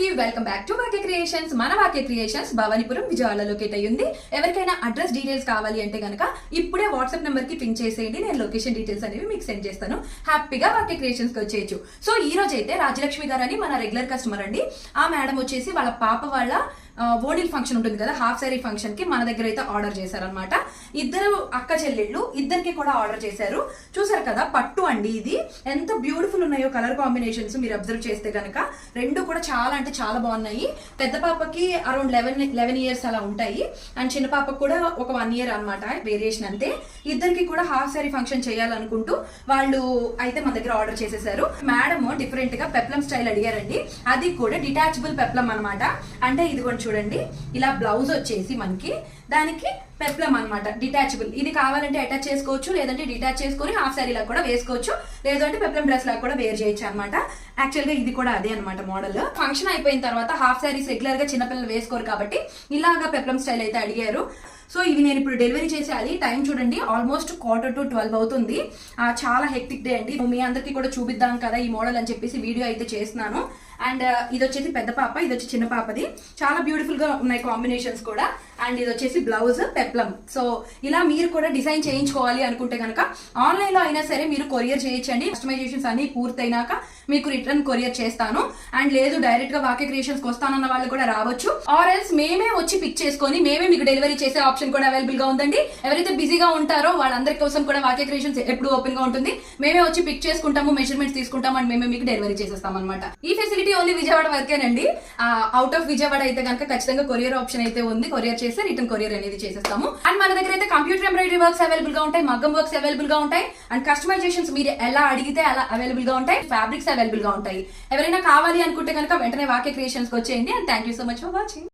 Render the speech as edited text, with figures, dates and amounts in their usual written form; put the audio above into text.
అందరికీ welcome back to వాకే creations. మన వాకే creations Bhavanipuram విజయవాడలో లొకేట్ అయ్యింది. ఎవరికైనా అడ్రస్ డీటెయిల్స్ కావాలి అంటే కనుక ఇప్పుడే వాట్సాప్ నెంబర్ కి పింక్ చేసేయండి. నేను లొకేషన్ డీటెయిల్స్ అనేవి మీకు సెండ్ చేస్తాను. హ్యాపీగా వాకే క్రియేషన్స్ కి వచ్చేయచ్చు. సో ఈ రోజు అయితే రాజలక్ష్మి గారు అని మన రెగ్యులర్ కస్టమర్ అండి. ఆ మేడం వచ్చేసి వాళ్ళ పాప వాళ్ళ ఓడిల్ ఫంక్షన్ ఉంటుంది కదా, హాఫ్ సారీ ఫంక్షన్ కి మన దగ్గర అయితే ఆర్డర్ చేశారనమాట. ఇద్దరు అక్క చెల్లెళ్ళు, ఇద్దరికి కూడా ఆర్డర్ చేశారు. చూసారు కదా పట్టు అండి, ఇది ఎంత బ్యూటిఫుల్ ఉన్నాయో కలర్ కాంబినేషన్స్ మీరు అబ్జర్వ్ చేస్తే కనుక రెండు కూడా చాలా అంటే చాలా బాగున్నాయి. పెద్ద పాపకి అరౌండ్ 11 ఇయర్స్ అలా ఉంటాయి అండ్ చిన్న పాపకు కూడా ఒక 1 ఇయర్ అనమాట వేరియేషన్ అంతే. ఇద్దరికి కూడా హాఫ్ సారీ ఫంక్షన్ చేయాలనుకుంటూ వాళ్ళు అయితే మన దగ్గర ఆర్డర్ చేసేసారు. మేడం డిఫరెంట్ గా పెప్లం స్టైల్ అడిగారండి. అది కూడా డిటాచబుల్ పెప్లం అనమాట. అంటే ఇది చూడండి, ఇలా బ్లౌజ్ వచ్చేసి మనకి దానికి పెప్లం అనమాట డిటాచబుల్. ఇది కావాలంటే అటాచ్ చేసుకోవచ్చు, లేదంటే డిటాచ్ చేసుకుని హాఫ్ సారీ లాగా కూడా వేసుకోవచ్చు, లేదంటే పెప్లం డ్రెస్ లాగా కూడా వేర్ చేయొచ్చు అనమాట. యాక్చువల్ గా ఇది కూడా అదే అనమాట మోడల్. ఫంక్షన్ అయిపోయిన తర్వాత హాఫ్ సారీస్ రెగ్యులర్ గా చిన్నపిల్లలు వేసుకోరు కాబట్టి ఇలాగా పెప్లం స్టైల్ అయితే అడిగారు. సో ఇవి నేను ఇప్పుడు డెలివరీ చేసేయాలి. టైం చూడండి, ఆల్మోస్ట్ 11:45 అవుతుంది. చాలా హెక్టిక్ డే అండి. మీ అందరికి కూడా చూపిద్దాం కదా ఈ మోడల్ అని చెప్పేసి వీడియో అయితే చేస్తున్నాను. అండ్ ఇది వచ్చేసి పెద్ద పాప, ఇది వచ్చి చిన్న పాపది. చాలా బ్యూటిఫుల్ గా ఉన్నాయి కాంబినేషన్స్ కూడా. అండ్ ఇది వచ్చేసి బ్లౌజ్ పెప్లం. సో ఇలా మీరు కూడా డిజైన్ చేయించుకోవాలి అనుకుంటే కనుక ఆన్లైన్ లో అయినా సరే మీరు కొరియర్ చేయొచ్చండి. కస్టమైజేషన్స్ అన్ని పూర్తయినాక మీకు రిటర్న్ కొరియర్ చేస్తాను. అండ్ లేదు డైరెక్ట్ గా వాకే క్రియేషన్స్ కి వస్తానన్న వాళ్ళు కూడా రావచ్చు. ఆర్ ఎల్స్ మేమే వచ్చి పిక్ చేసుకొని మేమే మీకు డెలివరీ చేసే ఆప్షన్ కూడా అవైలబుల్ గా ఉందండి. ఎవరైతే బిజీగా ఉంటారో వాళ్ళందరి కోసం కూడా వాకే క్రియేషన్స్ ఎప్పుడు ఓపెన్ గా ఉంటుంది. మేమే వచ్చి పిక్ చేసుకుంటాము, మెజర్మెంట్స్ తీసుకుంటాము అండ్ మేమే మీకు డెలివరీ చేసేస్తాం అనమాట. ఈ ఫెసిలిటీ ఓన్లీ విజయవాడ వరకేనండి. అవుట్ ఆఫ్ విజయవాడ అయితే కనుక ఖచ్చితంగా కొరియర్ ఆప్షన్ అయితే ఉంది. కొరియర్ చేస్తే రిటర్న్ కొరియర్ అనేది చేసేస్తాము. అండ్ మన దగ్గర అయితే కంప్యూటర్ ఎంబ్రాయిడరీ వర్క్స్ అవైలబుల్ గా ఉంటాయి, మగ్గం వర్క్స్ అవైలబుల్ గా ఉంటాయి అండ్ కస్టమైజేషన్స్ మీరు ఎలా అడిగితే అలా అవైలబుల్ గా ఉంటాయి, ఫ్యాబ్రిక్స్ అవైలబుల్ గా ఉంటాయి. ఎవరైనా కావాలి అనుకుంటే కనుక వెంటనే వాకే క్రియేషన్స్ కి వచ్చేయండి. And thank you so much for watching.